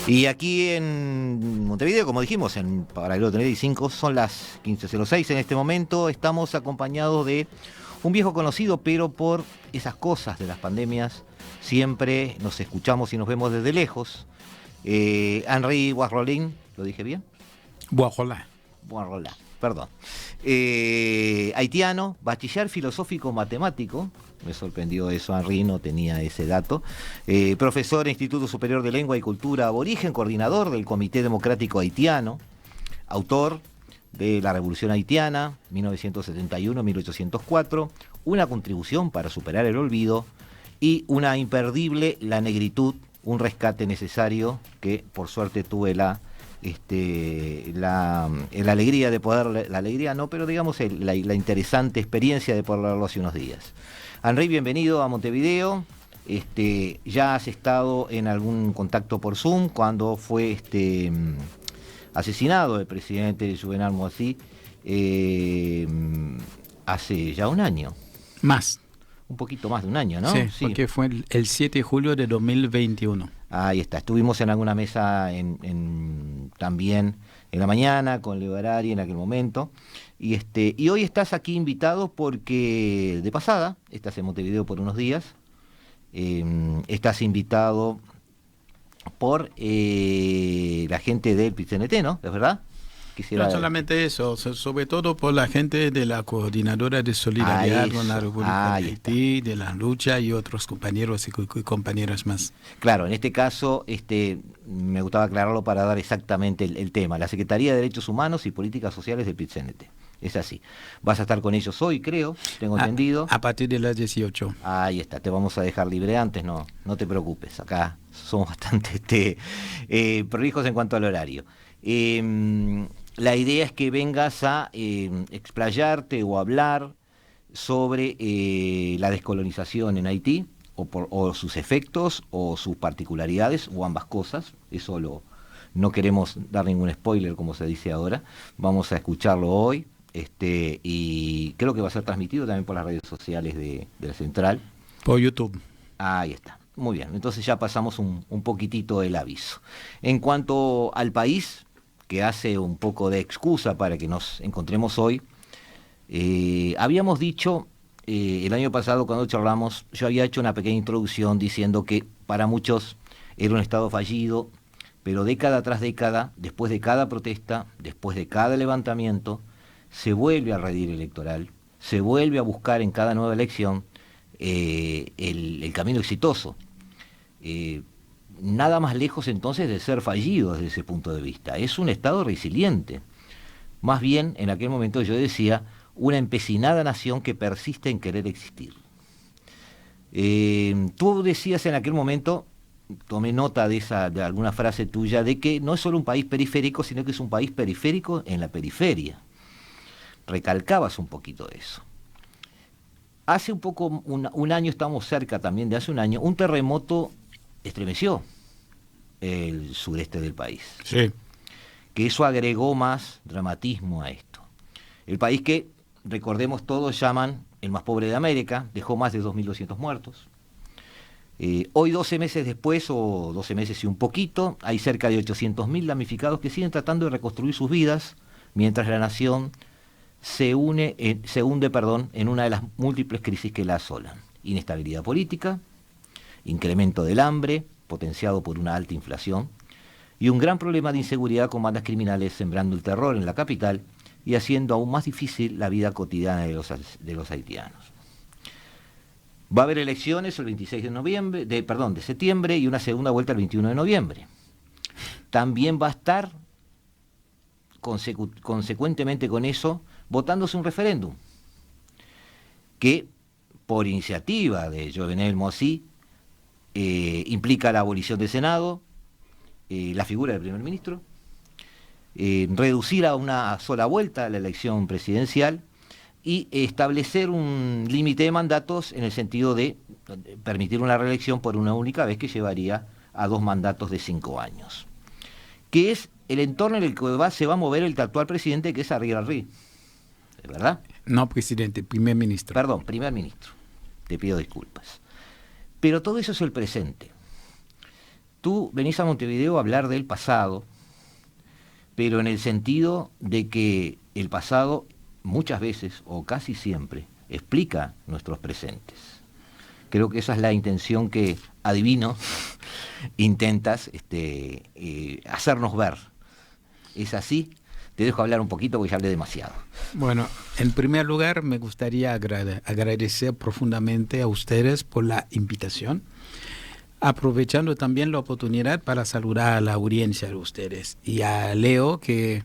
Y aquí en Montevideo, como dijimos, en Paralelo 35, son las 15:06 en este momento. Estamos acompañados de un viejo conocido, pero por esas cosas de las pandemias siempre nos escuchamos y nos vemos desde lejos. Henri Boisrolin, ¿lo dije bien? Boisrolin. Boisrolin, perdón. Haitiano, bachiller filosófico matemático. Me sorprendió eso, Henri, no tenía ese dato. Profesor en Instituto Superior de Lengua y Cultura Aborigen, coordinador del Comité Democrático Haitiano, autor de La Revolución Haitiana, 1971-1804, una contribución para superar el olvido y una imperdible La Negritud, un rescate necesario que por suerte tuve la alegría de poder, la alegría no, pero digamos la interesante experiencia de poder leerlo hace unos días. Henri, bienvenido a Montevideo. Ya has estado en algún contacto por Zoom cuando fue asesinado el presidente Juvenal Moïse hace ya un año. Más. Un poquito más de un año, ¿no? Sí, porque fue el 7 de julio de 2021. Ahí está, estuvimos en alguna mesa también en la mañana con Leo Harari en aquel momento. Y hoy estás aquí invitado porque, de pasada, estás en Montevideo por unos días. Estás invitado por la gente del PIT-CNT, ¿no? ¿Es verdad? No solamente eso, sobre todo por la gente de la Coordinadora de Solidaridad con la República de Haití, de la lucha y otros compañeros y compañeras más. Claro, en este caso me gustaba aclararlo para dar exactamente el tema. La Secretaría de Derechos Humanos y Políticas Sociales del PIT-CNT. Es así. Vas a estar con ellos hoy, creo, tengo entendido. A partir de las 18. Ahí está, te vamos a dejar libre antes, no te preocupes. Acá somos bastante prolijos en cuanto al horario. La idea es que vengas a explayarte o hablar sobre la descolonización en Haití, o sus efectos, o sus particularidades, o ambas cosas. Eso no queremos dar ningún spoiler, como se dice ahora. Vamos a escucharlo hoy, y creo que va a ser transmitido también por las redes sociales de la Central. Por YouTube. Ahí está. Muy bien, entonces ya pasamos un poquitito el aviso. En cuanto al país, que hace un poco de excusa para que nos encontremos hoy, habíamos dicho el año pasado cuando charlamos, yo había hecho una pequeña introducción diciendo que para muchos era un Estado fallido, pero década tras década, después de cada protesta, después de cada levantamiento, se vuelve al redil electoral, se vuelve a buscar en cada nueva elección el camino exitoso. Nada más lejos entonces de ser fallido desde ese punto de vista. Es un Estado resiliente. Más bien, en aquel momento yo decía, una empecinada nación que persiste en querer existir. Tú decías en aquel momento, tomé nota de alguna frase tuya, de que no es solo un país periférico, sino que es un país periférico en la periferia. Recalcabas un poquito eso. Hace un poco, un año, estamos cerca también de hace un año, un terremoto estremeció el sureste del país. Sí. Que eso agregó más dramatismo a esto. El país que, recordemos todos, llaman el más pobre de América, dejó más de 2.200 muertos. Hoy, 12 meses después, o 12 meses y un poquito, hay cerca de 800.000 damnificados que siguen tratando de reconstruir sus vidas, mientras la nación se hunde en una de las múltiples crisis que la asolan. Inestabilidad política, incremento del hambre, potenciado por una alta inflación, y un gran problema de inseguridad con bandas criminales sembrando el terror en la capital y haciendo aún más difícil la vida cotidiana de los haitianos. Va a haber elecciones el 26 de septiembre y una segunda vuelta el 21 de noviembre. También va a estar, consecuentemente con eso, votándose un referéndum que, por iniciativa de Jovenel Moïse, implica la abolición del Senado, la figura del primer ministro, reducir a una sola vuelta la elección presidencial y establecer un límite de mandatos en el sentido de permitir una reelección por una única vez, que llevaría a 2 mandatos de 5 años. Que es el entorno en el que se va a mover el actual presidente, que es Ariel Henry. ¿Verdad? No presidente, primer ministro. Perdón, primer ministro. Te pido disculpas. Pero todo eso es el presente. Tú venís a Montevideo a hablar del pasado, pero en el sentido de que el pasado muchas veces, o casi siempre, explica nuestros presentes. Creo que esa es la intención que, adivino, intentas hacernos ver. ¿Es así? Te dejo hablar un poquito porque ya hablé demasiado. Bueno, en primer lugar me gustaría agradecer profundamente a ustedes por la invitación, aprovechando también la oportunidad para saludar a la audiencia de ustedes. Y a Leo, que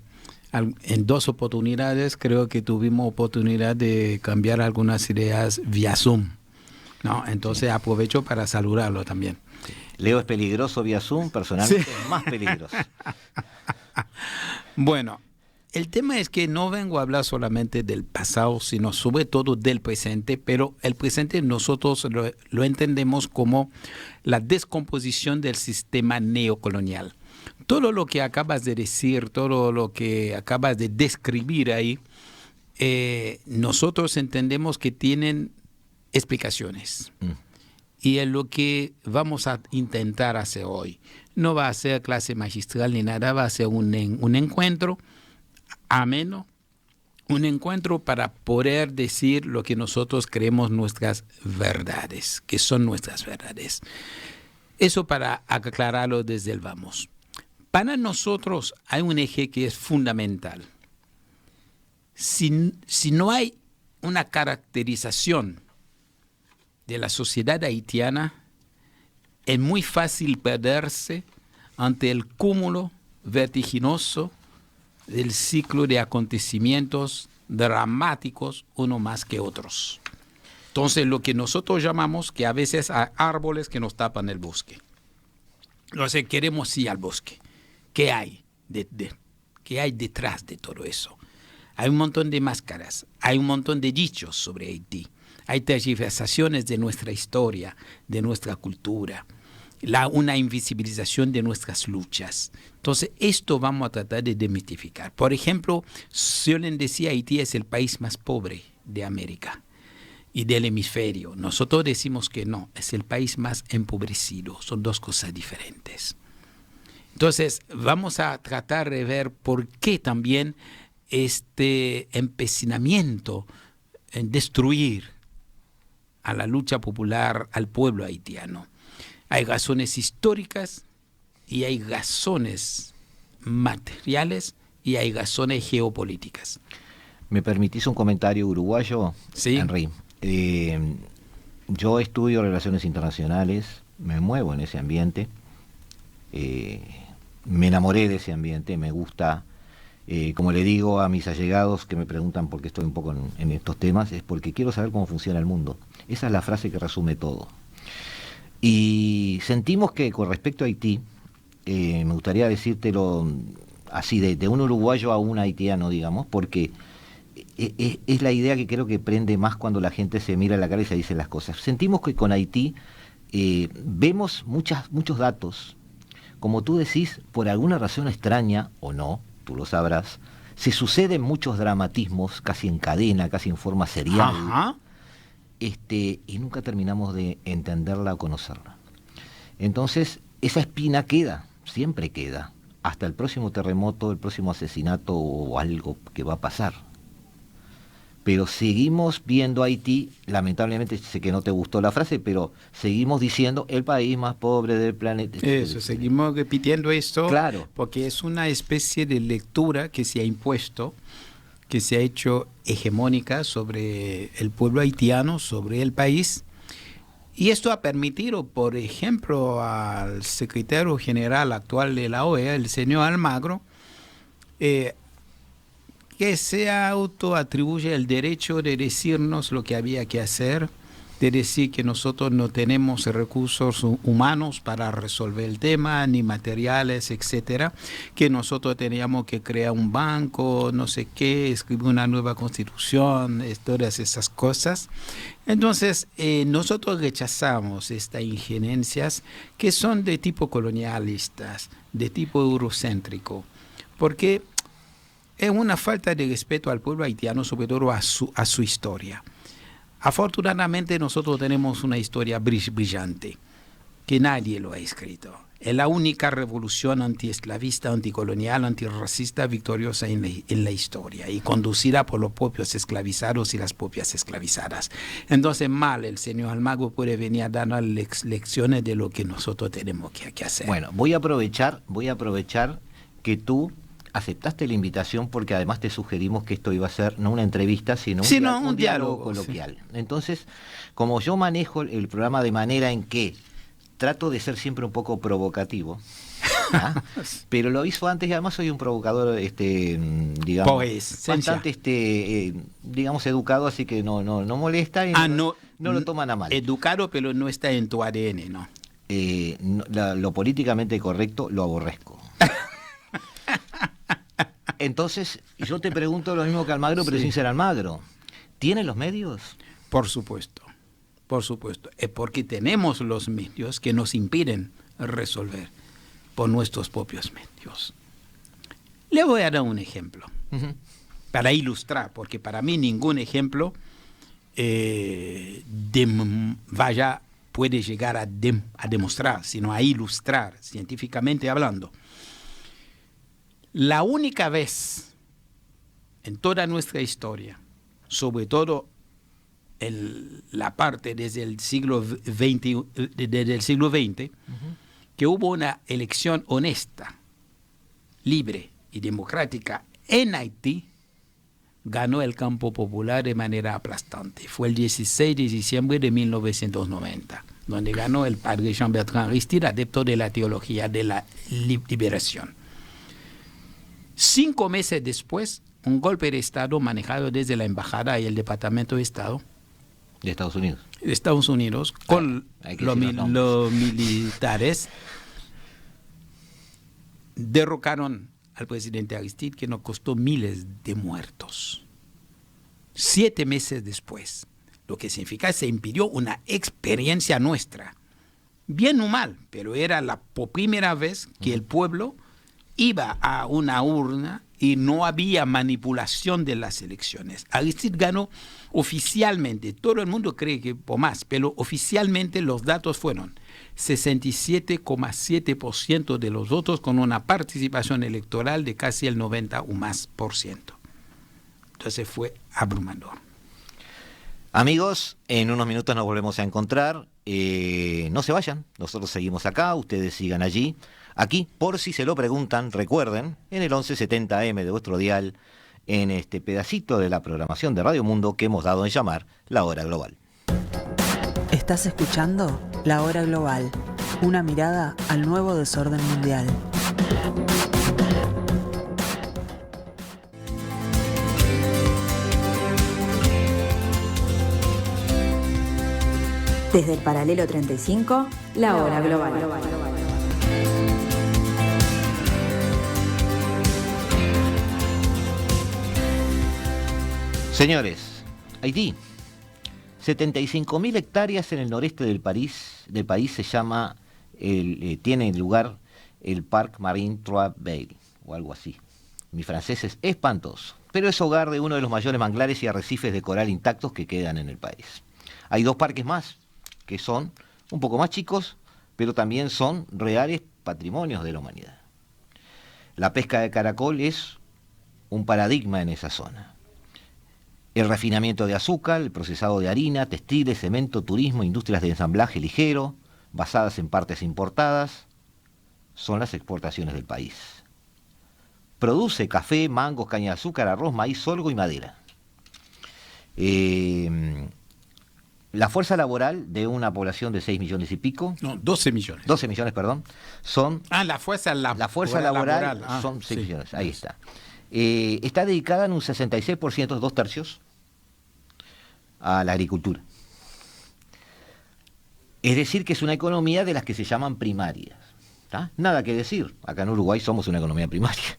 en 2 oportunidades creo que tuvimos oportunidad de cambiar algunas ideas vía Zoom, ¿no? Entonces aprovecho para saludarlo también. Leo es peligroso vía Zoom, personalmente es más peligroso. Bueno, el tema es que no vengo a hablar solamente del pasado, sino sobre todo del presente, pero el presente nosotros lo entendemos como la descomposición del sistema neocolonial. Todo lo que acabas de decir, todo lo que acabas de describir ahí, nosotros entendemos que tienen explicaciones. Y es lo que vamos a intentar hacer hoy. No va a ser clase magistral ni nada, va a ser un encuentro ameno, un encuentro para poder decir lo que nosotros creemos nuestras verdades, que son nuestras verdades. Eso para aclararlo desde el vamos. Para nosotros hay un eje que es fundamental. Si no hay una caracterización de la sociedad haitiana, es muy fácil perderse ante el cúmulo vertiginoso del ciclo de acontecimientos dramáticos, uno más que otros. Entonces, lo que nosotros llamamos que a veces hay árboles que nos tapan el bosque. Entonces, queremos ir al bosque. ¿Qué hay? ¿Qué hay detrás de todo eso? Hay un montón de máscaras, hay un montón de dichos sobre Haití. Hay tergiversaciones de nuestra historia, de nuestra cultura, una invisibilización de nuestras luchas. Entonces, esto vamos a tratar de desmitificar. Por ejemplo, suelen decir Haití es el país más pobre de América y del hemisferio. Nosotros decimos que no, es el país más empobrecido. Son 2 cosas diferentes. Entonces, vamos a tratar de ver por qué también este empecinamiento en destruir a la lucha popular, al pueblo haitiano. Hay razones históricas y hay razones materiales y hay razones geopolíticas. ¿Me permitís un comentario uruguayo, sí. Henry? Yo estudio relaciones internacionales, me muevo en ese ambiente, me enamoré de ese ambiente, me gusta. Como le digo a mis allegados que me preguntan por qué estoy un poco en estos temas, es porque quiero saber cómo funciona el mundo. Esa es la frase que resume todo. Y sentimos que con respecto a Haití, me gustaría decírtelo así, de un uruguayo a un haitiano, digamos, porque es la idea que creo que prende más cuando la gente se mira a la cara y se dice las cosas. Sentimos que con Haití vemos muchos datos, como tú decís, por alguna razón extraña o no, tú lo sabrás, se suceden muchos dramatismos, casi en cadena, casi en forma serial. Ajá. Y nunca terminamos de entenderla o conocerla. Entonces, esa espina queda, siempre queda, hasta el próximo terremoto, el próximo asesinato o algo que va a pasar. Pero seguimos viendo a Haití, lamentablemente sé que no te gustó la frase, pero seguimos diciendo el país más pobre del planeta. Eso, seguimos repitiendo esto, claro, porque es una especie de lectura que se ha impuesto, que se ha hecho hegemónica sobre el pueblo haitiano, sobre el país. Y esto ha permitido, por ejemplo, al secretario general actual de la OEA, el señor Almagro, que se autoatribuye el derecho de decirnos lo que había que hacer, de decir que nosotros no tenemos recursos humanos para resolver el tema, ni materiales, etcétera, que nosotros teníamos que crear un banco, no sé qué, escribir una nueva constitución, todas esas cosas. Entonces, nosotros rechazamos estas injerencias que son de tipo colonialistas, de tipo eurocéntrico, porque es una falta de respeto al pueblo haitiano, sobre todo a su historia. Afortunadamente nosotros tenemos una historia brillante, que nadie lo ha escrito. es la única revolución antiesclavista, anticolonial, antirracista victoriosa en la historia y conducida por los propios esclavizados y las propias esclavizadas. Entonces, mal, el señor Almagro puede venir a darnos lecciones de lo que nosotros tenemos que hacer. Bueno, voy a aprovechar que tú aceptaste la invitación porque además te sugerimos que esto iba a ser no una entrevista, sino un diálogo coloquial. Sí. Entonces, como yo manejo el programa de manera en que trato de ser siempre un poco provocativo, ¿ah? Pero lo aviso antes y además soy un provocador, digamos, bastante, digamos, educado, así que no molesta y no lo toman a mal. Educado, pero no está en tu ADN, ¿no? Lo políticamente correcto lo aborrezco. Entonces, yo te pregunto lo mismo que Almagro, pero sin ser Almagro. ¿Tiene los medios? Por supuesto. Es porque tenemos los medios que nos impiden resolver por nuestros propios medios. Le voy a dar un ejemplo para ilustrar, porque para mí ningún ejemplo puede llegar a demostrar, sino a ilustrar, científicamente hablando. La única vez en toda nuestra historia, sobre todo en la parte desde el siglo XX, que hubo una elección honesta, libre y democrática en Haití, ganó el campo popular de manera aplastante. Fue el 16 de diciembre de 1990, donde ganó el padre Jean-Bertrand Aristide, adepto de la teología de la liberación. 5 meses después, un golpe de Estado manejado desde la Embajada y el Departamento de Estado de Estados Unidos. De Estados Unidos, con los militares, derrocaron al presidente Aristide, que nos costó miles de muertos. 7 meses después, lo que significa se impidió una experiencia nuestra, bien o mal, pero era por primera vez que el pueblo iba a una urna y no había manipulación de las elecciones. Aristide ganó oficialmente, todo el mundo cree que por más, pero oficialmente los datos fueron 67,7% de los votos con una participación electoral de casi el 90 o más por ciento. Entonces fue abrumador. Amigos, en unos minutos nos volvemos a encontrar. No se vayan, nosotros seguimos acá, ustedes sigan allí. Aquí, por si se lo preguntan, recuerden, en el 1170M de vuestro dial, en este pedacito de la programación de Radio Mundo que hemos dado en llamar La Hora Global. Estás escuchando La Hora Global, una mirada al nuevo desorden mundial. Desde el paralelo 35, La Hora Global. Señores, Haití, 75.000 hectáreas en el noreste del país se llama, tiene lugar el Parc Marine Trois-Belles, o algo así. Mi francés es espantoso, pero es hogar de uno de los mayores manglares y arrecifes de coral intactos que quedan en el país. Hay 2 parques más, que son un poco más chicos, pero también son reales patrimonios de la humanidad. La pesca de caracol es un paradigma en esa zona. El refinamiento de azúcar, el procesado de harina, textiles, cemento, turismo, industrias de ensamblaje ligero, basadas en partes importadas, son las exportaciones del país. Produce café, mangos, caña de azúcar, arroz, maíz, sorgo y madera. La fuerza laboral de una población de 6 millones y pico... No, 12 millones. 12 millones, perdón. Son... la fuerza laboral son 6 millones, ahí está. Está dedicada en un 66%, 2 tercios, a la agricultura. Es decir, que es una economía de las que se llaman primarias. ¿Tá? Nada que decir, acá en Uruguay somos una economía primaria.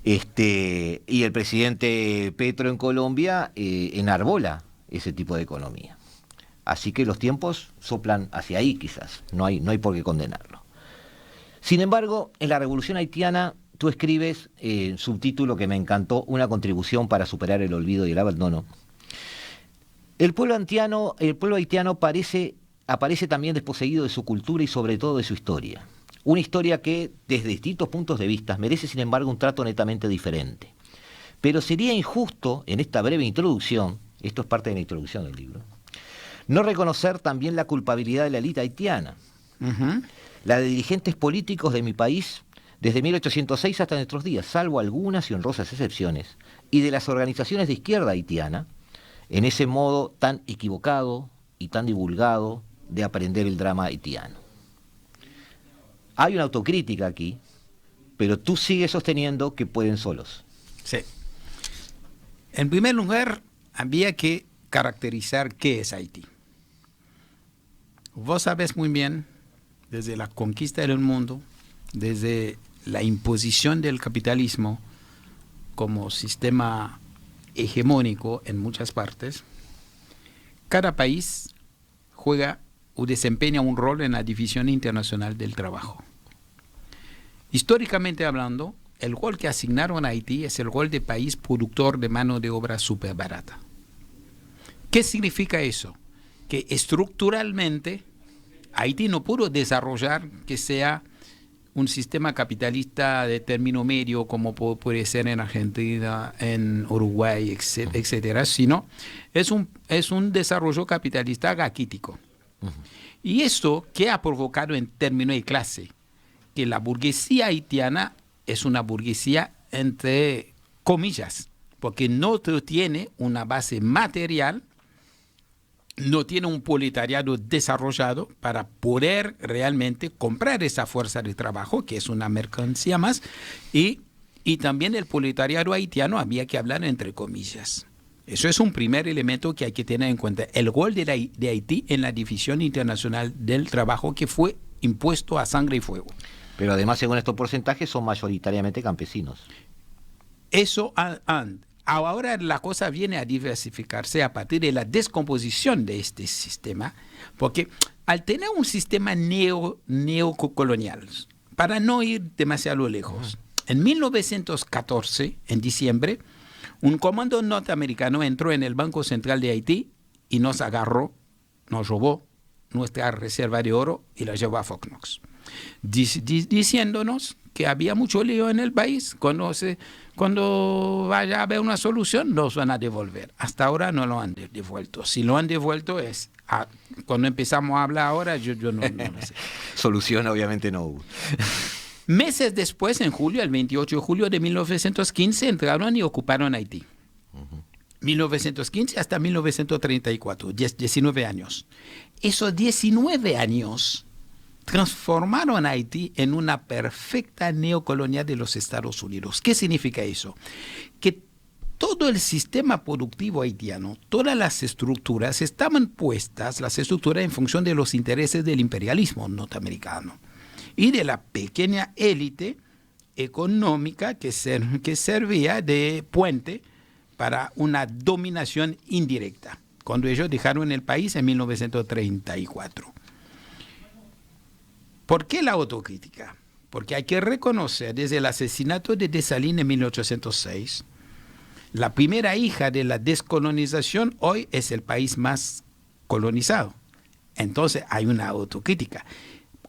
Y el presidente Petro en Colombia enarbola ese tipo de economía. Así que los tiempos soplan hacia ahí quizás, no hay por qué condenarlo. Sin embargo, en la Revolución Haitiana tú escribes subtítulo que me encantó, una contribución para superar el olvido y el abandono. El pueblo haitiano aparece también desposeído de su cultura y sobre todo de su historia. Una historia que, desde distintos puntos de vista, merece, sin embargo, un trato netamente diferente. Pero sería injusto, en esta breve introducción, esto es parte de la introducción del libro, no reconocer también la culpabilidad de la élite haitiana, la de dirigentes políticos de mi país desde 1806 hasta nuestros días, salvo algunas y honrosas excepciones, y de las organizaciones de izquierda haitiana, en ese modo tan equivocado y tan divulgado de aprender el drama haitiano. Hay una autocrítica aquí, pero tú sigues sosteniendo que pueden solos. Sí. En primer lugar, había que caracterizar qué es Haití. Vos sabés muy bien, desde la conquista del mundo, desde la imposición del capitalismo como sistema hegemónico en muchas partes, cada país juega o desempeña un rol en la división internacional del trabajo. Históricamente hablando, el rol que asignaron a Haití es el rol de país productor de mano de obra súper barata. ¿Qué significa eso? Que estructuralmente Haití no pudo desarrollar que sea un sistema capitalista de término medio como puede ser en Argentina, en Uruguay, etcétera, sino es un desarrollo capitalista raquítico. Y esto, ¿qué ha provocado en términos de clase? Que la burguesía haitiana es una burguesía entre comillas, porque no tiene una base material, no tiene un proletariado desarrollado para poder realmente comprar esa fuerza de trabajo, que es una mercancía más, y también el proletariado haitiano había que hablar entre comillas. Eso es un primer elemento que hay que tener en cuenta. El rol de Haití en la división internacional del trabajo que fue impuesto a sangre y fuego. Pero además, según estos porcentajes, son mayoritariamente campesinos. Eso ahora la cosa viene a diversificarse a partir de la descomposición de este sistema, porque al tener un sistema neocolonial, para no ir demasiado lejos, en 1914, en diciembre, un comando norteamericano entró en el Banco Central de Haití y nos agarró, nos robó nuestra reserva de oro y la llevó a Fort Knox, diciéndonos que había mucho lío en el país. Cuando vaya a haber una solución, nos van a devolver. Hasta ahora no lo han devuelto. Si lo han devuelto es... cuando empezamos a hablar ahora, yo no sé. Solución obviamente no hubo. Meses después, en julio, el 28 de julio de 1915, entraron y ocuparon Haití. 1915 hasta 1934, 19 años. Esos 19 años transformaron a Haití en una perfecta neocolonia de los Estados Unidos. ¿Qué significa eso? Que todo el sistema productivo haitiano, todas las estructuras estaban puestas, las estructuras en función de los intereses del imperialismo norteamericano y de la pequeña élite económica que servía de puente para una dominación indirecta, cuando ellos dejaron el país en 1934. ¿Por qué la autocrítica? Porque hay que reconocer, desde el asesinato de Dessalines en 1806, la primera hija de la descolonización hoy es el país más colonizado. Entonces hay una autocrítica.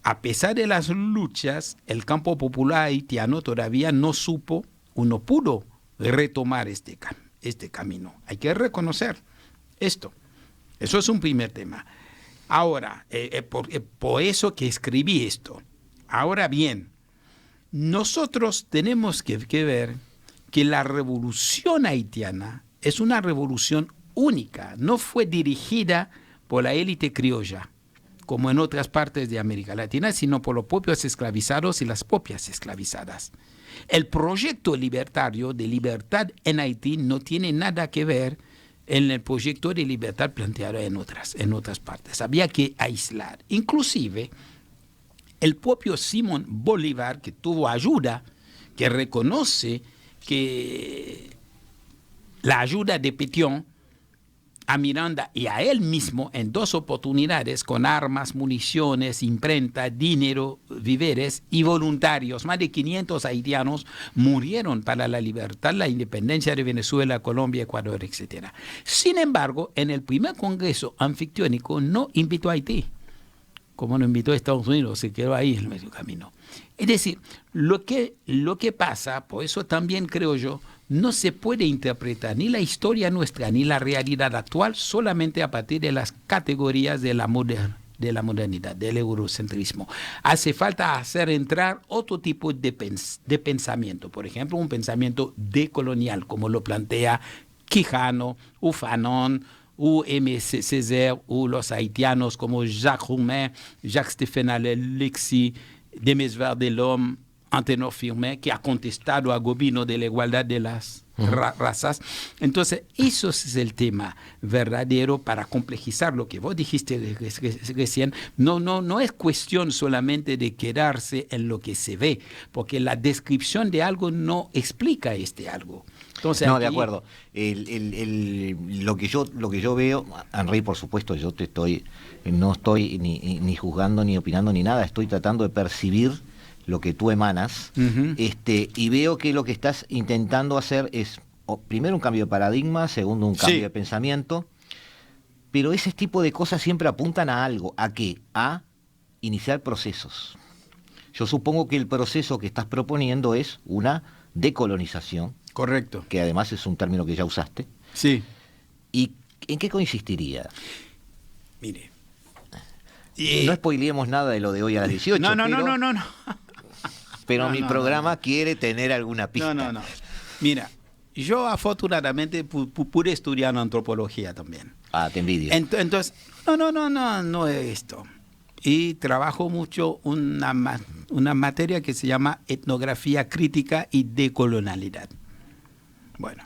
A pesar de las luchas, el campo popular haitiano todavía no supo o no pudo retomar este camino. Hay que reconocer esto. Eso es un primer tema. Ahora, por eso que escribí esto. Ahora bien, nosotros tenemos que ver que la revolución haitiana es una revolución única. No fue dirigida por la élite criolla, como en otras partes de América Latina, sino por los propios esclavizados y las propias esclavizadas. El proyecto libertario de libertad en Haití no tiene nada que ver en el proyecto de libertad planteado en otras partes. Había que aislar. Inclusive, el propio Simón Bolívar, que tuvo ayuda, que reconoce que la ayuda de Pétion a Miranda y a él mismo en dos oportunidades con armas, municiones, imprenta, dinero, víveres y voluntarios. Más de 500 haitianos murieron para la libertad, la independencia de Venezuela, Colombia, Ecuador, etc. Sin embargo, en el primer congreso anfictiónico no invitó a Haití. como nos invitó a Estados Unidos, se quedó ahí en el medio camino. Es decir, lo que pasa, por eso también creo yo, no se puede interpretar ni la historia nuestra ni la realidad actual solamente a partir de las categorías de la modernidad, del eurocentrismo. Hace falta hacer entrar otro tipo de pensamiento, por ejemplo, un pensamiento decolonial, como lo plantea Quijano, o Fanon, o M. Césaire, o los haitianos como Jacques Roumain, Jacques-Stéphane Alexis, Demesvar Delhomme, Antenor Firmin, que ha contestado a Gobineau de la igualdad de las razas. Entonces, eso es el tema verdadero para complejizar lo que vos dijiste recién. No es cuestión solamente de quedarse en lo que se ve, porque la descripción de algo no explica algo. Entonces, no, de acuerdo. Lo que yo veo, Henry, por supuesto, no estoy ni juzgando, ni opinando, ni nada, estoy tratando de percibir lo que tú emanas, y veo que lo que estás intentando hacer es, primero, un cambio de paradigma, segundo, un cambio de pensamiento, pero ese tipo de cosas siempre apuntan a algo. ¿A qué? A iniciar procesos. Yo supongo que el proceso que estás proponiendo es una decolonización. Correcto. Que además es un término que ya usaste. Sí. ¿Y en qué consistiría? Mire. No spoileemos nada de lo de hoy a las 18. No. Pero mi programa quiere tener alguna pista. No. Mira, yo afortunadamente pude estudiar antropología también. Ah, te envidio. Entonces, no es esto. Y trabajo mucho una materia que se llama etnografía crítica y decolonialidad. Bueno.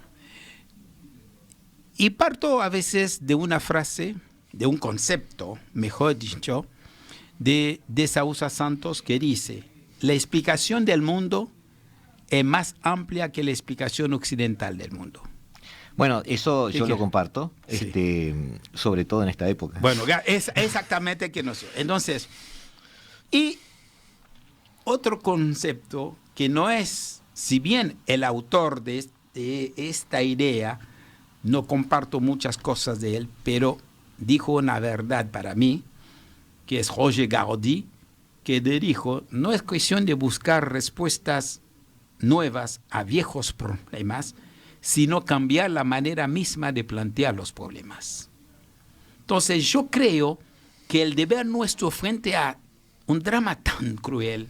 Y parto a veces de una frase, de un concepto, mejor dicho, de Sousa Santos, que dice: la explicación del mundo es más amplia que la explicación occidental del mundo. Bueno, eso yo lo comparto, Sí. sobre todo en esta época. Bueno, es exactamente que no sé. Entonces, y otro concepto que no es, si bien el autor de esta idea, no comparto muchas cosas de él, pero dijo una verdad para mí, que es Roger Garaudy, que dijo: no es cuestión de buscar respuestas nuevas a viejos problemas, sino cambiar la manera misma de plantear los problemas. Entonces yo creo que el deber nuestro frente a un drama tan cruel,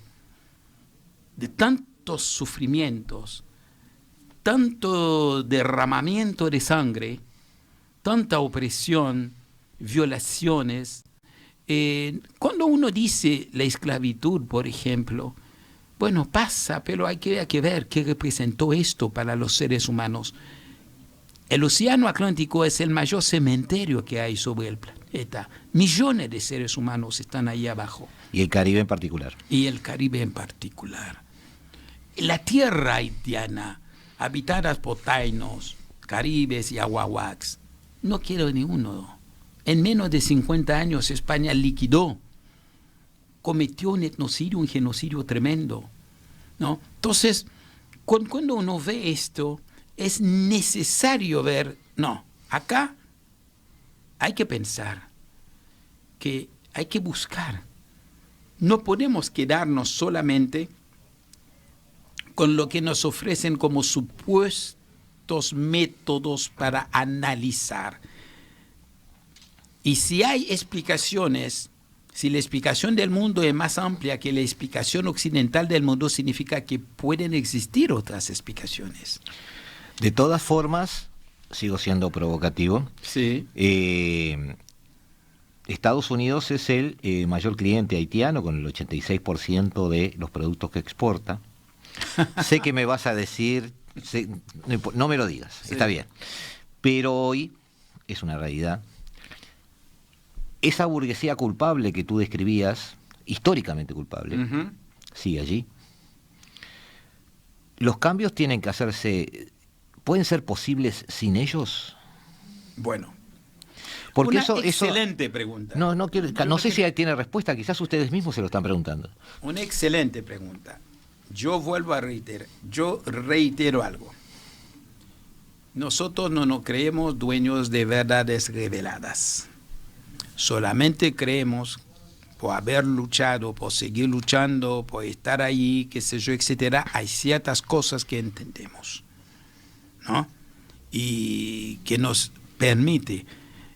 de tantos sufrimientos, tanto derramamiento de sangre, tanta opresión, violaciones, cuando uno dice la esclavitud, por ejemplo, bueno, pasa, pero hay que ver qué representó esto para los seres humanos. El Océano Atlántico es el mayor cementerio que hay sobre el planeta. Millones de seres humanos están ahí abajo. Y el Caribe en particular. La tierra haitiana, habitadas por taínos, caribes y aguahuacs, no quiero ni uno. En menos de 50 años España liquidó, cometió un etnocidio, un genocidio tremendo, ¿no? Entonces, cuando uno ve esto, es necesario ver, no, acá hay que pensar, que hay que buscar. No podemos quedarnos solamente con lo que nos ofrecen como supuestos métodos para analizar. Y si hay explicaciones, si la explicación del mundo es más amplia que la explicación occidental del mundo, significa que pueden existir otras explicaciones. De todas formas, sigo siendo provocativo. Sí. Estados Unidos es el mayor cliente haitiano, con el 86% de los productos que exporta. Sé que me vas a decir, no me lo digas, sí. Está bien. Pero hoy es una realidad. Esa burguesía culpable que tú describías, históricamente culpable, sigue allí. ¿Los cambios tienen que hacerse, pueden ser posibles sin ellos? Bueno, porque una excelente pregunta. No sé si tiene respuesta, quizás ustedes mismos se lo están preguntando. Una excelente pregunta. Yo vuelvo a reitero algo. Nosotros no nos creemos dueños de verdades reveladas. Solamente creemos, por haber luchado, por seguir luchando, por estar ahí, qué sé yo, etcétera, hay ciertas cosas que entendemos, ¿no? Y que nos permite,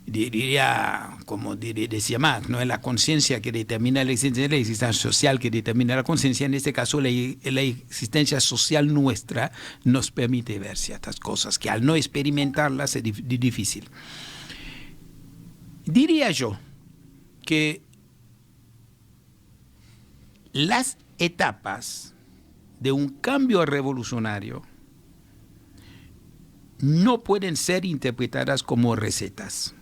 diría, como decía Marx, no es la conciencia que determina la existencia social que determina la conciencia. En este caso, la existencia social nuestra nos permite ver ciertas cosas que al no experimentarlas es difícil. Diría yo que las etapas de un cambio revolucionario no pueden ser interpretadas como recetas.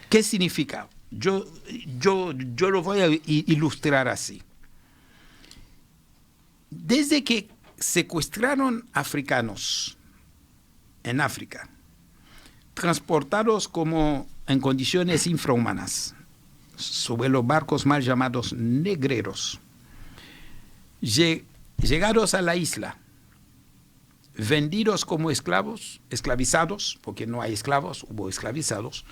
¿Qué significa? Yo lo voy a ilustrar así. Desde que secuestraron africanos en África, transportados como en condiciones infrahumanas sobre los barcos mal llamados negreros, llegados a la isla, vendidos como esclavos, esclavizados, porque no hay esclavos, hubo esclavizados,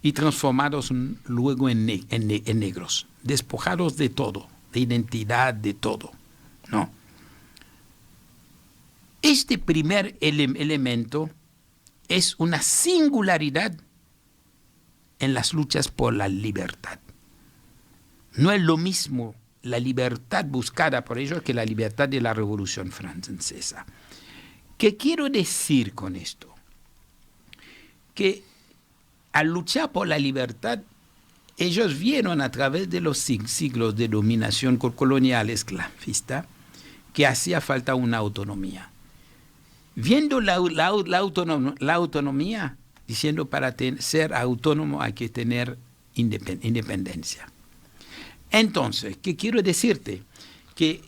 y transformados luego en negros, despojados de todo, de identidad, de todo, ¿no? Este primer elemento es una singularidad en las luchas por la libertad. No es lo mismo la libertad buscada por ellos que la libertad de la Revolución Francesa. ¿Qué quiero decir con esto? Que al luchar por la libertad, ellos vieron a través de los siglos de dominación colonial esclavista que hacía falta una autonomía. Viendo la autonomía, diciendo para ser autónomo hay que tener independencia. Entonces, ¿qué quiero decirte? Que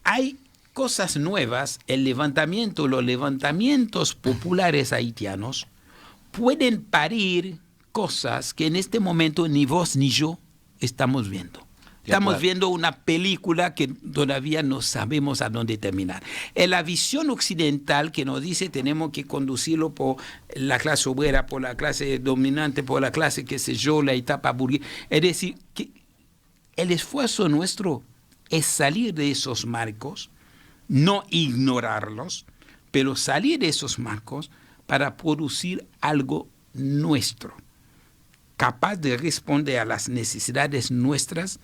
hay cosas nuevas, los levantamientos populares haitianos pueden parir cosas que en este momento ni vos ni yo estamos viendo. Estamos viendo una película que todavía no sabemos a dónde terminar. Es la visión occidental que nos dice tenemos que conducirlo por la clase obrera, por la clase dominante, por la clase, qué sé yo, la etapa burguesa. Es decir, que el esfuerzo nuestro es salir de esos marcos, no ignorarlos, pero salir de esos marcos para producir algo nuestro, capaz de responder a las necesidades nuestras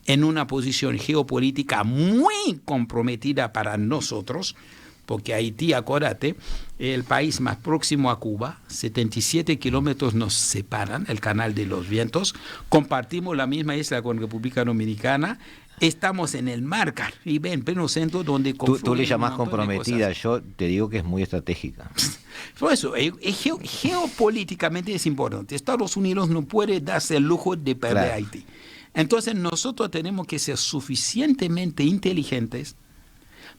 en una posición geopolítica muy comprometida para nosotros, porque Haití, acuérdate, el país más próximo a Cuba, 77 kilómetros nos separan, el Canal de los Vientos, compartimos la misma isla con República Dominicana, estamos en el mar Caribe, en pleno centro, donde tú le llamas comprometida, yo te digo que es muy estratégica. Por eso, geopolíticamente es importante. Estados Unidos no puede darse el lujo de perder Haití. Entonces nosotros tenemos que ser suficientemente inteligentes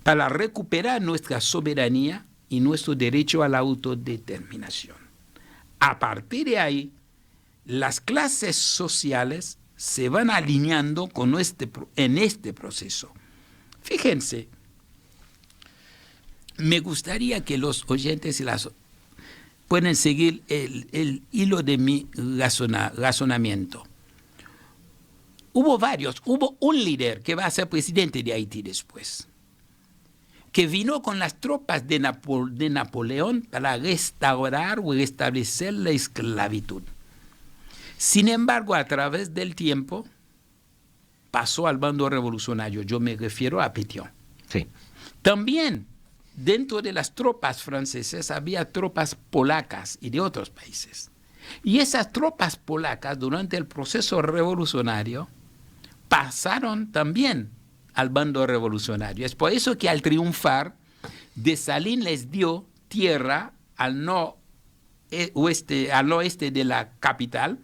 para recuperar nuestra soberanía y nuestro derecho a la autodeterminación. A partir de ahí, las clases sociales se van alineando en este proceso. Fíjense, me gustaría que los oyentes puedan seguir el hilo de mi razonamiento. Hubo un líder que va a ser presidente de Haití después, que vino con las tropas de Napoleón para restaurar o restablecer la esclavitud. Sin embargo, a través del tiempo, pasó al bando revolucionario. Yo me refiero a Pétion. Sí. También, dentro de las tropas francesas, había tropas polacas y de otros países. Y esas tropas polacas, durante el proceso revolucionario, pasaron también al bando revolucionario. Es por eso que al triunfar, Dessalines les dio tierra al oeste de la capital,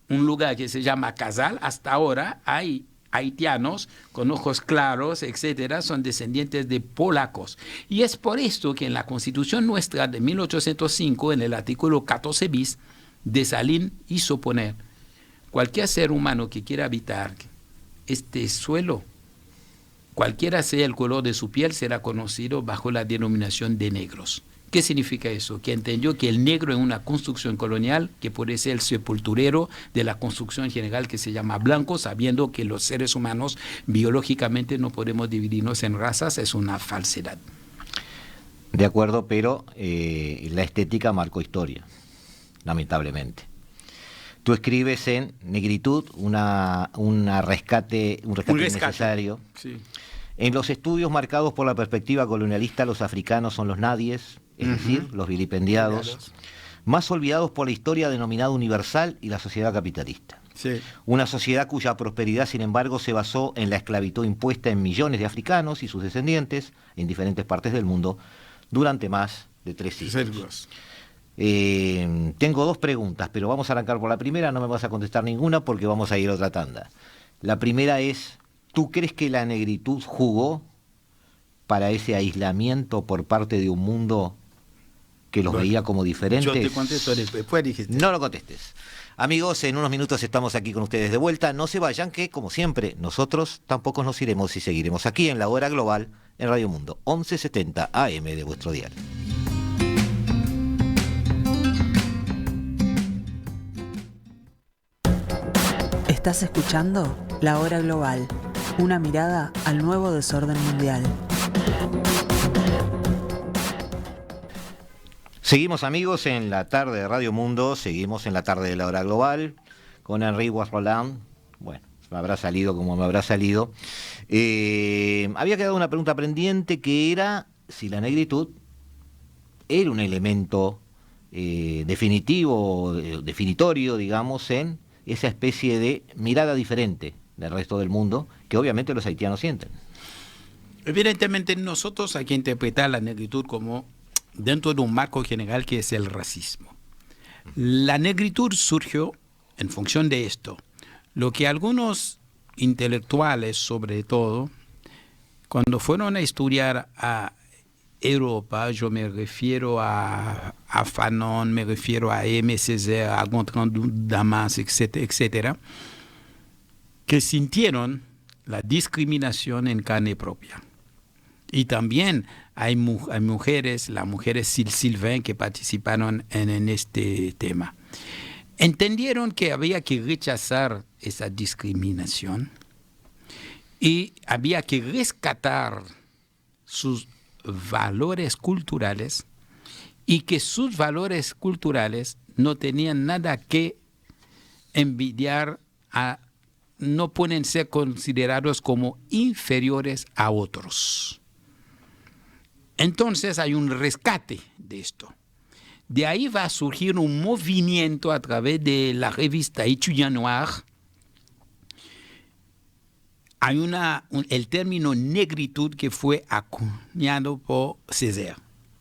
un lugar que se llama Casal. Hasta ahora hay haitianos con ojos claros, etcétera, son descendientes de polacos. Y es por esto que en la Constitución nuestra de 1805, en el artículo 14 bis, Dessalines hizo poner cualquier ser humano que quiera habitar este suelo, cualquiera sea el color de su piel, será conocido bajo la denominación de negros. ¿Qué significa eso? Que entendió que el negro es una construcción colonial que puede ser el sepulturero de la construcción general que se llama blanco, sabiendo que los seres humanos biológicamente no podemos dividirnos en razas, es una falsedad. De acuerdo, pero la estética marcó historia, lamentablemente. Tú escribes en Negritud un rescate necesario. Sí. En los estudios marcados por la perspectiva colonialista, los africanos son los nadies, es decir, los vilipendiados, más olvidados por la historia denominada universal y la sociedad capitalista. Sí. Una sociedad cuya prosperidad, sin embargo, se basó en la esclavitud impuesta en millones de africanos y sus descendientes en diferentes partes del mundo durante más de 3 siglos. Tengo 2 preguntas, pero vamos a arrancar por la primera, no me vas a contestar ninguna porque vamos a ir a otra tanda. La primera es, ¿tú crees que la negritud jugó para ese aislamiento por parte de un mundo que los veía como diferentes? Yo te contesto después, dijiste. No lo contestes. Amigos, en unos minutos estamos aquí con ustedes de vuelta. No se vayan, que como siempre, nosotros tampoco nos iremos y seguiremos aquí en La Hora Global en Radio Mundo, 1170 AM de vuestro dial. Estás escuchando La Hora Global, una mirada al nuevo desorden mundial. Seguimos, amigos, en la tarde de Radio Mundo, seguimos en la tarde de La Hora Global con Henri Roland. Bueno, me habrá salido como me habrá salido. Había quedado una pregunta pendiente que era si la negritud era un elemento definitorio, digamos, en esa especie de mirada diferente del resto del mundo que obviamente los haitianos sienten. Evidentemente nosotros hay que interpretar la negritud como dentro de un marco general que es el racismo. La negritud surgió en función de esto. Lo que algunos intelectuales, sobre todo, cuando fueron a estudiar a Europa, yo me refiero a Fanon, me refiero a Aimé Césaire, a Gontran Damas, etcétera, etcétera, que sintieron la discriminación en carne propia. Y también hay mujeres, las mujeres Sylvain, que participaron en este tema. Entendieron que había que rechazar esa discriminación y había que rescatar sus valores culturales y que sus valores culturales no tenían nada que envidiar no pueden ser considerados como inferiores a otros. Entonces hay un rescate de esto. De ahí va a surgir un movimiento a través de la revista Étudiant Noir. Hay el término negritud que fue acuñado por Césaire,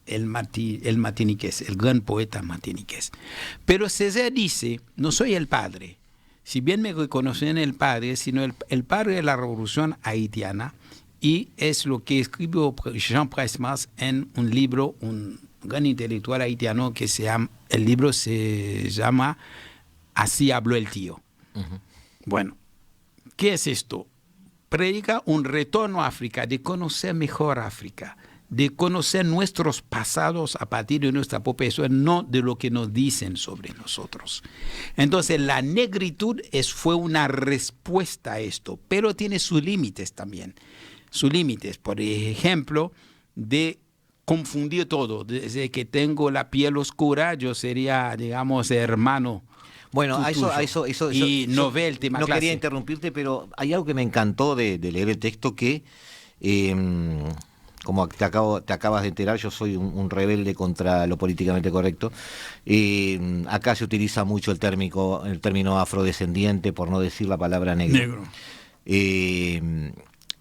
el martiniqués, el gran poeta martiniqués. Pero Césaire dice, no soy el padre, si bien me reconocen el padre, sino el padre de la revolución haitiana, y es lo que escribió Jean Presmas en un libro, un gran intelectual haitiano, el libro se llama Así habló el tío. Uh-huh. Bueno, ¿qué es esto? Predica un retorno a África, de conocer mejor África, de conocer nuestros pasados a partir de nuestra propia historia, no de lo que nos dicen sobre nosotros. Entonces, la negritud fue una respuesta a esto, pero tiene sus límites también. Sus límites, por ejemplo, de confundir todo. Desde que tengo la piel oscura, yo sería, digamos, hermano. Bueno, a eso y no ve el tema. No clase. Quería interrumpirte, pero hay algo que me encantó de leer el texto que, como te acabas de enterar, yo soy un rebelde contra lo políticamente correcto. Acá se utiliza mucho el término afrodescendiente, por no decir la palabra negro.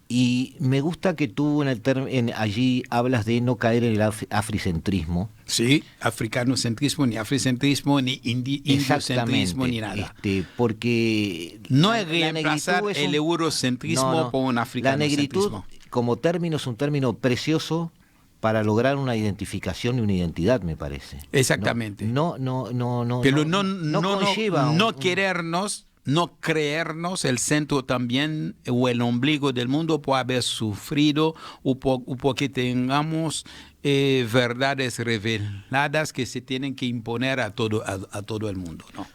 Y me gusta que tú allí hablas de no caer en el africentrismo. Sí, africanocentrismo, ni africentrismo, ni indiocentrismo, ni nada. Porque no es reemplazar el eurocentrismo por un africanocentrismo. La negritud como término es un término precioso para lograr una identificación y una identidad, me parece. Exactamente. No Pero conlleva no querernos no creernos el centro también o el ombligo del mundo por haber sufrido o porque tengamos verdades reveladas que se tienen que imponer a todo el mundo, ¿no?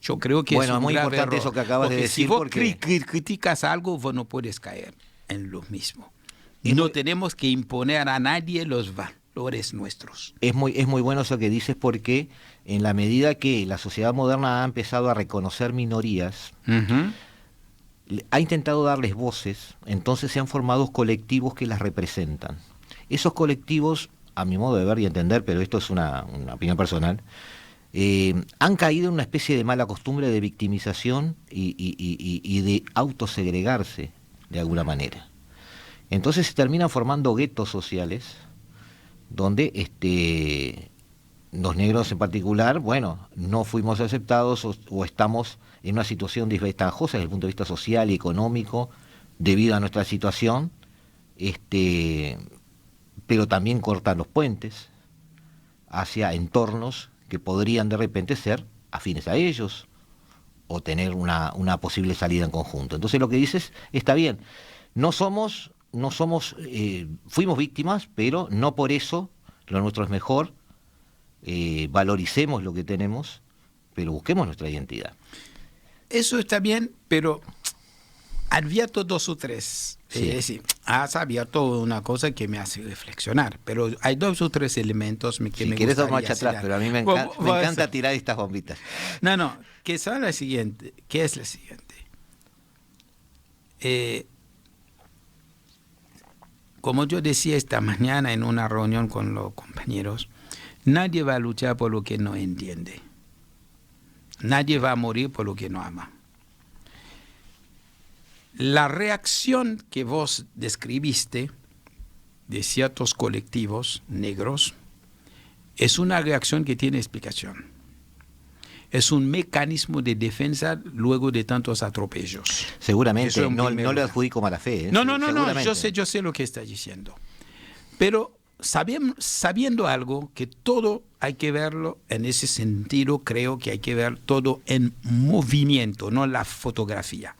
Yo creo que bueno, es un muy grave importante error, eso que acabas de porque decir. Si vos porque criticas algo, vos no puedes caer en lo mismo. Y no tenemos que imponer a nadie los valores nuestros. es muy bueno eso que dices, porque en la medida que la sociedad moderna ha empezado a reconocer minorías, ha intentado darles voces, entonces se han formado colectivos que las representan. Esos colectivos, a mi modo de ver y entender, pero esto es una opinión personal, han caído en una especie de mala costumbre de victimización y de autosegregarse de alguna manera. Entonces se terminan formando guetos sociales donde los negros en particular, bueno, no fuimos aceptados o estamos en una situación desventajosa desde el punto de vista social y económico debido a nuestra situación, pero también cortan los puentes hacia entornos que podrían de repente ser afines a ellos o tener una posible salida en conjunto. Entonces lo que dices está bien. Fuimos víctimas, pero no por eso lo nuestro es mejor. Valoricemos lo que tenemos, pero busquemos nuestra identidad. Eso está bien, pero advierto 2 o 3. Sí. Es decir, has abierto una cosa que me hace reflexionar, pero hay 2 o 3 elementos que me gustaría. Si quieres dar marcha atrás, pero a mí me encanta tirar estas bombitas. No, que es la siguiente. Como yo decía esta mañana en una reunión con los compañeros, nadie va a luchar por lo que no entiende. Nadie va a morir por lo que no ama. La reacción que vos describiste de ciertos colectivos negros es una reacción que tiene explicación. Es un mecanismo de defensa luego de tantos atropellos. Seguramente, no le adjudico mala fe. No, yo sé lo que está diciendo. Pero sabiendo algo, que todo hay que verlo en ese sentido, creo que hay que ver todo en movimiento, no la fotografía.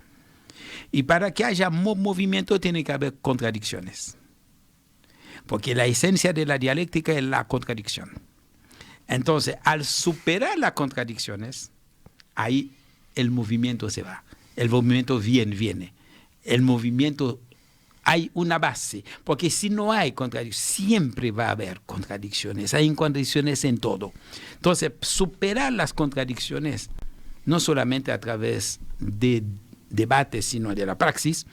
Y para que haya movimiento tiene que haber contradicciones. Porque la esencia de la dialéctica es la contradicción. Entonces, al superar las contradicciones, ahí el movimiento se va. El movimiento viene. El movimiento, hay una base. Porque si no hay contradicciones, siempre va a haber contradicciones. Hay contradicciones en todo. Entonces, superar las contradicciones, no solamente a través de debate, sino de la praxis,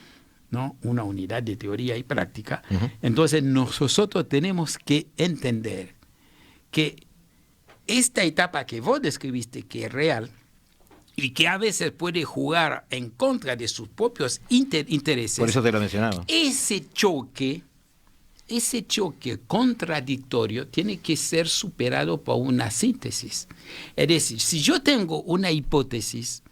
¿no? Una unidad de teoría y práctica. Entonces nosotros tenemos que entender que esta etapa que vos describiste, que es real y que a veces puede jugar en contra de sus propios intereses. Por eso te lo mencionaba. Ese choque contradictorio tiene que ser superado por una síntesis. Es decir, si yo tengo una hipótesis,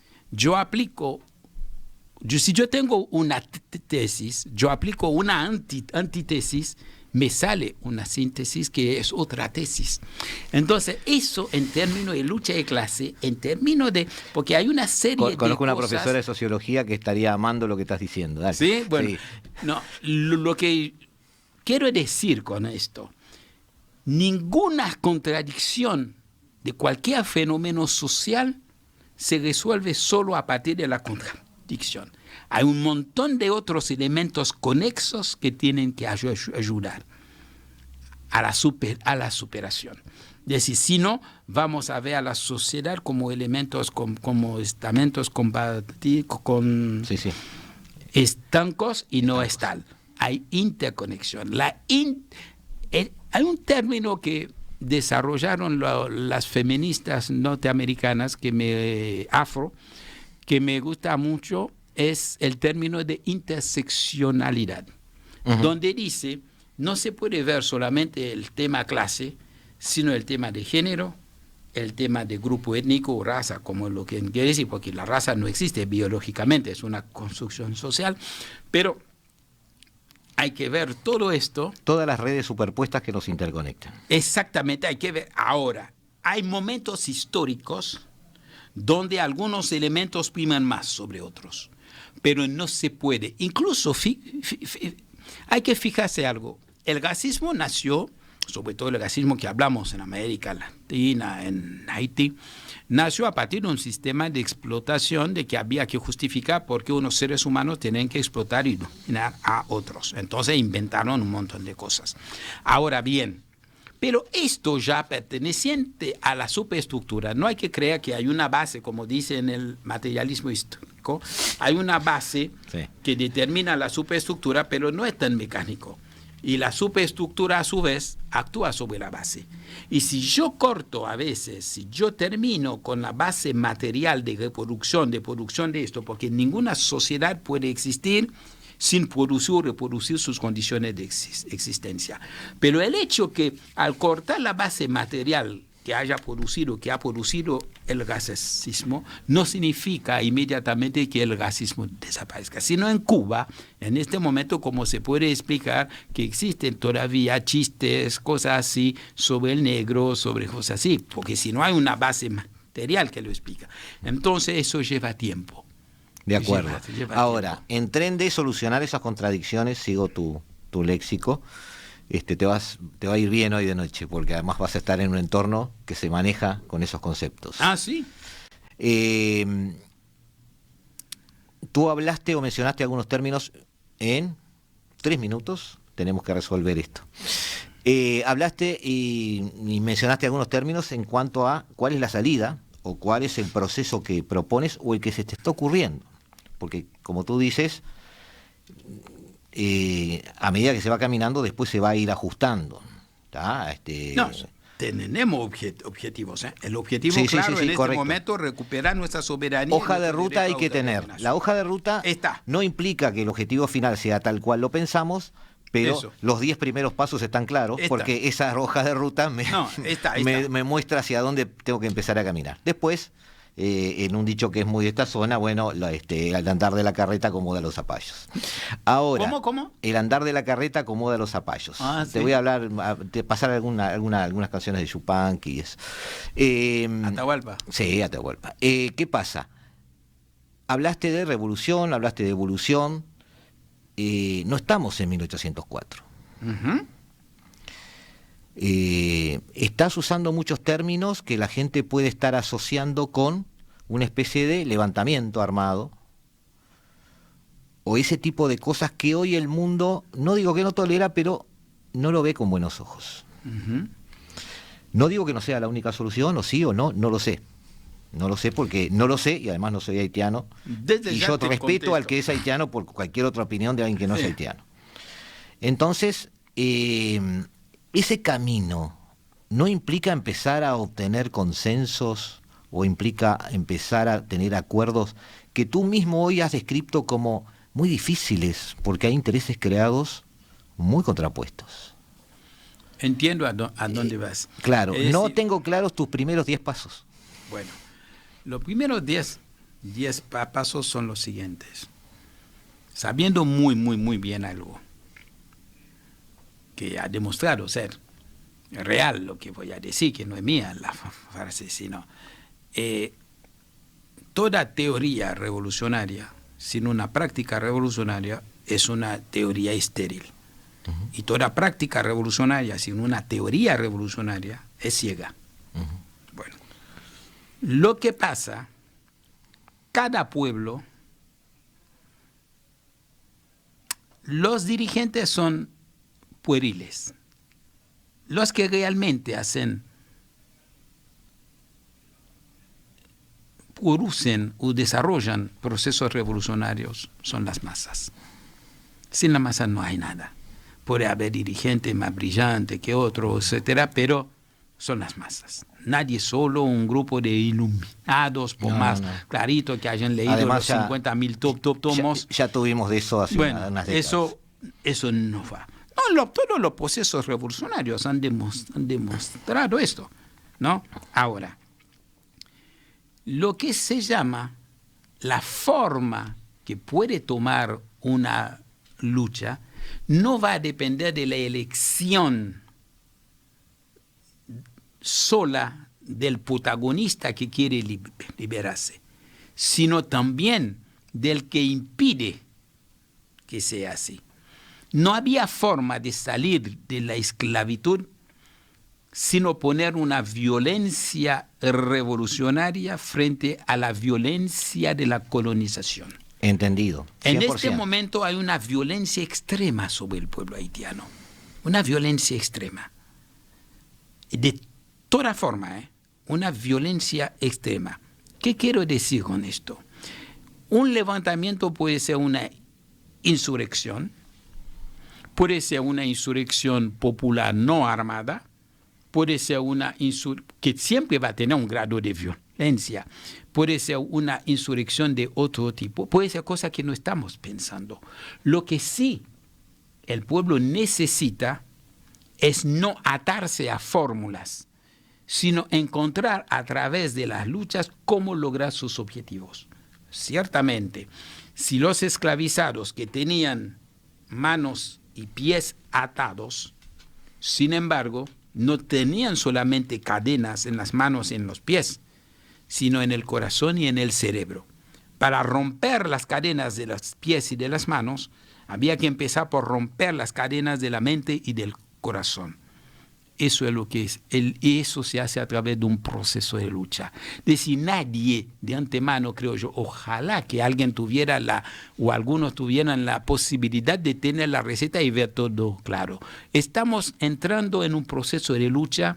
si yo tengo una tesis, yo aplico una antítesis, me sale una síntesis que es otra tesis. Entonces, eso en términos de lucha de clase, en términos de... Porque hay una serie de Conozco una cosas, profesora de sociología que estaría amando lo que estás diciendo. Dale. ¿Sí? Bueno, sí. No, lo que quiero decir con esto, ninguna contradicción de cualquier fenómeno social se resuelve solo a partir de la contradicción. Hay un montón de otros elementos conexos que tienen que ayudar a la superación. Es decir, si no, vamos a ver a la sociedad como elementos, como estamentos estancos y no es tal. Hay interconexión. Hay un término que desarrollaron las feministas norteamericanas que me gusta mucho, es el término de interseccionalidad, donde dice, no se puede ver solamente el tema clase, sino el tema de género, el tema de grupo étnico o raza, como lo que quiere decir, porque la raza no existe biológicamente, es una construcción social, pero hay que ver todo esto. Todas las redes superpuestas que nos interconectan. Exactamente, hay que ver. Ahora, hay momentos históricos donde algunos elementos priman más sobre otros. Pero no se puede. Incluso hay que fijarse algo. El gasismo nació, sobre todo el gasismo que hablamos en América Latina, en Haití, nació a partir de un sistema de explotación de que había que justificar por qué unos seres humanos tenían que explotar y dominar a otros. Entonces inventaron un montón de cosas. Ahora bien, pero esto ya perteneciente a la superestructura, no hay que creer que hay una base, como dice en el materialismo histórico, hay una base que determina la superestructura, pero no es tan mecánico. Y la superestructura, a su vez, actúa sobre la base. Y si yo corto a veces, si yo termino con la base material de producción de esto, porque ninguna sociedad puede existir sin producir o reproducir sus condiciones de existencia. Pero el hecho que al cortar la base material que ha producido el gasismo, no significa inmediatamente que el gasismo desaparezca, sino en Cuba, en este momento, como se puede explicar, que existen todavía chistes, cosas así, sobre el negro, sobre cosas así, porque si no hay una base material que lo explica. Entonces eso lleva tiempo. De acuerdo. Lleva Ahora, tiempo. en tren de solucionar esas contradicciones, sigo tu léxico, te va a ir bien hoy de noche, porque además vas a estar en un entorno que se maneja con esos conceptos. Ah, sí. Tú hablaste o mencionaste algunos términos en 3 minutos, tenemos que resolver esto. Hablaste y mencionaste algunos términos en cuanto a cuál es la salida o cuál es el proceso que propones o el que se te está ocurriendo. Porque, como tú dices, a medida que se va caminando, después se va a ir ajustando. No, tenemos objetivos. El objetivo, sí, claro, sí, en este correcto. momento, recuperar nuestra soberanía. Hoja de ruta hay que tener. La hoja de ruta no implica que el objetivo final sea tal cual lo pensamos, pero los 10 primeros pasos están claros, porque esa hoja de ruta me muestra hacia dónde tengo que empezar a caminar. Después, en un dicho que es muy de esta zona, bueno, el andar de la carreta acomoda los zapallos. Ahora, ¿Cómo? El andar de la carreta acomoda los zapallos. Te voy a pasar algunas canciones de Yupanqui y eso. Atahualpa. Sí, Atahualpa. ¿Qué pasa? Hablaste de revolución, hablaste de evolución. No estamos en 1804. Uh-huh. Estás usando muchos términos que la gente puede estar asociando con una especie de levantamiento armado o ese tipo de cosas que hoy el mundo, no digo que no tolera, pero no lo ve con buenos ojos. Uh-huh. No digo que no sea la única solución, o sí o no, no lo sé. No lo sé porque no lo sé y además no soy haitiano. Y yo respeto al que es haitiano por cualquier otra opinión de alguien que no es haitiano. Entonces, ese camino no implica empezar a obtener consensos o implica empezar a tener acuerdos que tú mismo hoy has descrito como muy difíciles porque hay intereses creados muy contrapuestos. Entiendo a dónde vas. Claro, no tengo claros tus primeros 10 pasos. Bueno, los primeros 10 pasos son los siguientes. Sabiendo muy bien algo que ha demostrado ser real, lo que voy a decir, que no es mía la frase, sino toda teoría revolucionaria sin una práctica revolucionaria es una teoría estéril. Uh-huh. Y toda práctica revolucionaria sin una teoría revolucionaria es ciega. Uh-huh. Bueno, lo que pasa, cada pueblo, los dirigentes son pueriles. Los que realmente producen o desarrollan procesos revolucionarios son las masas. Sin la masa no hay nada. Puede haber dirigentes más brillantes que otros, etcétera, pero son las masas. Nadie solo, un grupo de iluminados, por más clarito que hayan leído además los 50.000 tomos. Ya tuvimos de eso hace unas décadas. Eso no va. Todos los procesos revolucionarios han demostrado esto, ¿no? Ahora, lo que se llama la forma que puede tomar una lucha no va a depender de la elección sola del protagonista que quiere liberarse, sino también del que impide que sea así. No había forma de salir de la esclavitud sino poner una violencia revolucionaria frente a la violencia de la colonización. Entendido. 100%. En este momento hay una violencia extrema sobre el pueblo haitiano. Una violencia extrema. De toda forma, una violencia extrema. ¿Qué quiero decir con esto? Un levantamiento puede ser una insurrección, puede ser una insurrección popular no armada, puede ser una insurrección que siempre va a tener un grado de violencia, puede ser una insurrección de otro tipo, puede ser cosas que no estamos pensando. Lo que sí el pueblo necesita es no atarse a fórmulas, sino encontrar a través de las luchas cómo lograr sus objetivos. Ciertamente, si los esclavizados que tenían manos y pies atados, sin embargo, no tenían solamente cadenas en las manos y en los pies, sino en el corazón y en el cerebro. Para romper las cadenas de los pies y de las manos, había que empezar por romper las cadenas de la mente y del corazón. Eso es lo que es. Y eso se hace a través de un proceso de lucha. De si nadie de antemano, creo yo, ojalá que alguien tuviera o algunos tuvieran la posibilidad de tener la receta y ver todo claro. Estamos entrando en un proceso de lucha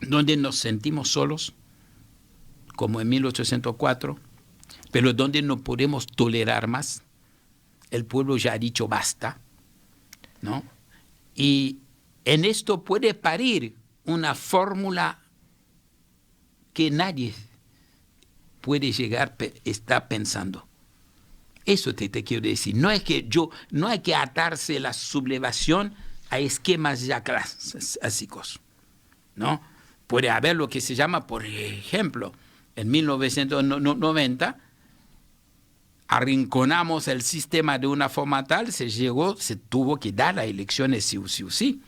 donde nos sentimos solos, como en 1804, pero donde no podemos tolerar más. El pueblo ya ha dicho basta, ¿no? Y en esto puede parir una fórmula que nadie puede llegar está pensando. Eso te quiero decir. No hay que atarse la sublevación a esquemas ya clásicos, ¿no? Puede haber lo que se llama, por ejemplo, en 1990 arrinconamos el sistema de una forma tal, se tuvo que dar las elecciones sí o sí.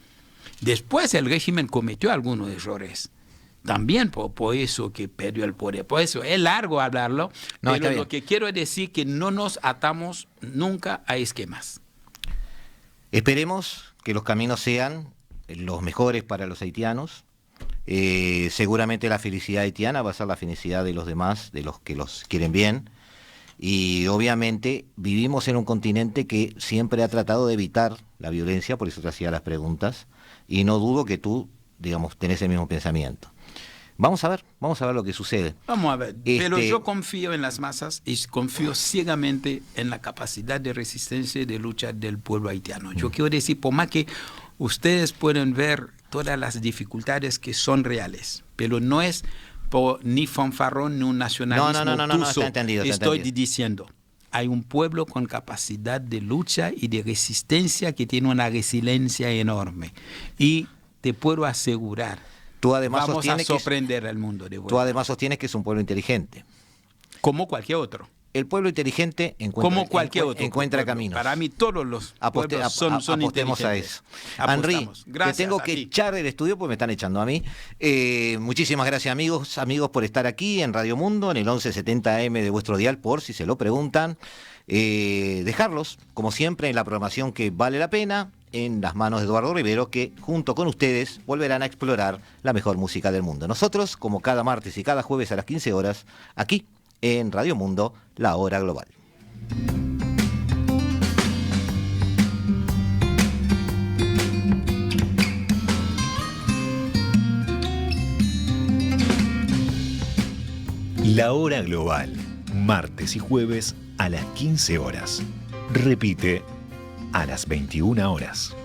Después el régimen cometió algunos errores. También por eso que perdió el poder. Por eso es largo hablarlo, pero lo que quiero es decir que no nos atamos nunca a esquemas. Esperemos que los caminos sean los mejores para los haitianos. Seguramente la felicidad haitiana va a ser la felicidad de los demás, de los que los quieren bien. Y obviamente vivimos en un continente que siempre ha tratado de evitar la violencia, por eso te hacía las preguntas. Y no dudo que tú, digamos, tenés el mismo pensamiento. Vamos a ver lo que sucede. Vamos a ver, pero yo confío en las masas y confío ciegamente en la capacidad de resistencia y de lucha del pueblo haitiano. Yo quiero decir, por más que ustedes pueden ver todas las dificultades que son reales, pero no es ni fanfarrón ni un nacionalismo no, está entendido. Estoy diciendo, hay un pueblo con capacidad de lucha y de resistencia que tiene una resiliencia enorme. Y te puedo asegurar, vamos a sorprender al mundo de vuelta. Tú además sostienes que es un pueblo inteligente. Como cualquier otro. El pueblo inteligente encuentra caminos. Para mí todos los pueblos son apostemos inteligentes. A eso. Henry, te tengo que echar del estudio porque me están echando a mí. Muchísimas gracias amigos por estar aquí en Radio Mundo, en el 1170 AM de vuestro dial, por si se lo preguntan. Dejarlos, como siempre, en la programación que vale la pena, en las manos de Eduardo Rivero, que junto con ustedes volverán a explorar la mejor música del mundo. Nosotros, como cada martes y cada jueves a las 15 horas, aquí en Radio Mundo, la hora global. La hora global, martes y jueves a las 15 horas. Repite a las 21 horas.